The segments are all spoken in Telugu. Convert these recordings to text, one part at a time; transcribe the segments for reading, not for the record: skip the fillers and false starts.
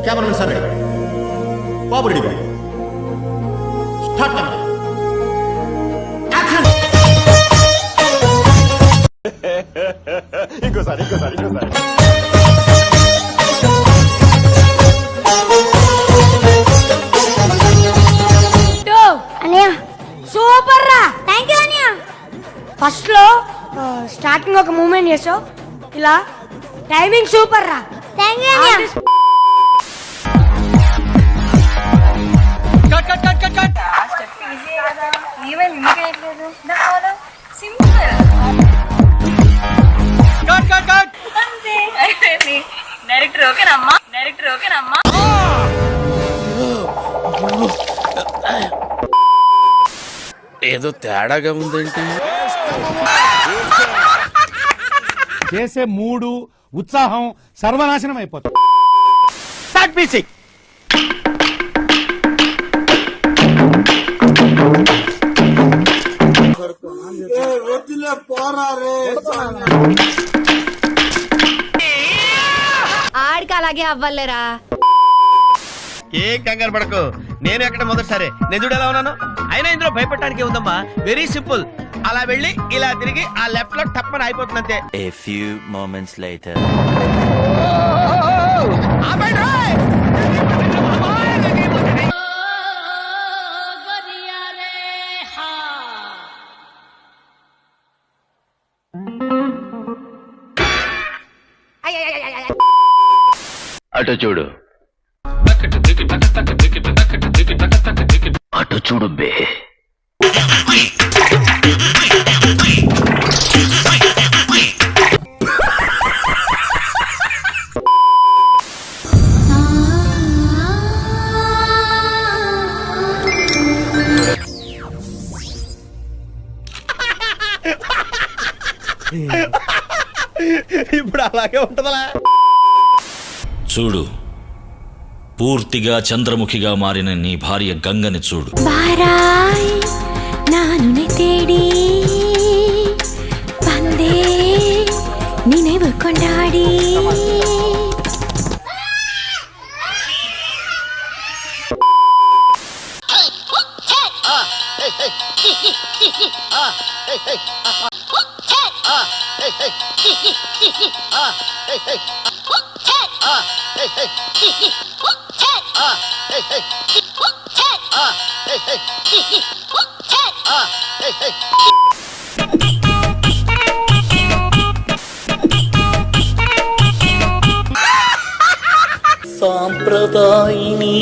కెమెరామెన్ సార్ రెడీ, బాబు రెడీ, స్టార్ట్ కెమెరా, యాక్షన్. ఇంకోసారి సూపర్ రా. థ్యాంక్ యూ అనియా. ఫస్ట్ లో స్టార్టింగ్ ఒక మూమెంట్ చేసావు, ఇలా టైమింగ్ సూపర్ రా. థ్యాంక్ యూ అనియా. డైరెక్టర్ ఓకేనమ్మా, డైరెక్టర్ ఓకేనమ్మా. ఏదో తేడాగా ఉందేంటి? చేసే మూడు ఉత్సాహం సర్వనాశనం అయిపోతుంది. ఆడికి అలాగే అవ్వాలేరా. ఏం కంగారు పడకు, నేను ఎక్కడ మొదటిసారి నేను చూడు ఎలా ఉన్నాను. అయినా ఇందులో భయపడటానికి ఉందమ్మా, వెరీ సింపుల్. అలా వెళ్ళి ఇలా తిరిగి ఆ లెఫ్ట్ లో టప్పని అయిపోతుంది అంతే. A few moments later. అటు చూడు, అటు చూడు బే. ఇప్పుడు అలాగే ఉంటదలా. చూడు, పూర్తిగా చంద్రముఖిగా మారిన నీ భార్య గంగని చూడు. బారాయ్ నాను తేడి పందే నిனைவு கொண்டாடி సాంప్రదాయిని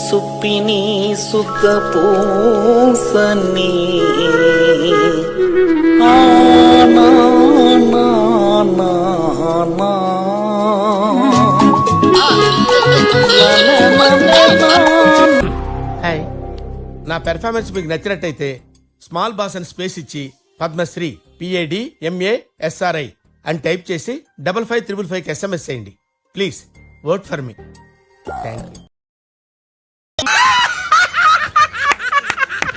సుప్పిని సుఖ పూసని నా పెర్ఫార్మెన్స్ మీకు నచ్చినట్టయితే స్మాల్ బాస్ అని స్పేస్ ఇచ్చి పద్మశ్రీ PADMASRI అని టైప్ చేసి 5555 SMS చేయండి. Please vote for me. Thank you.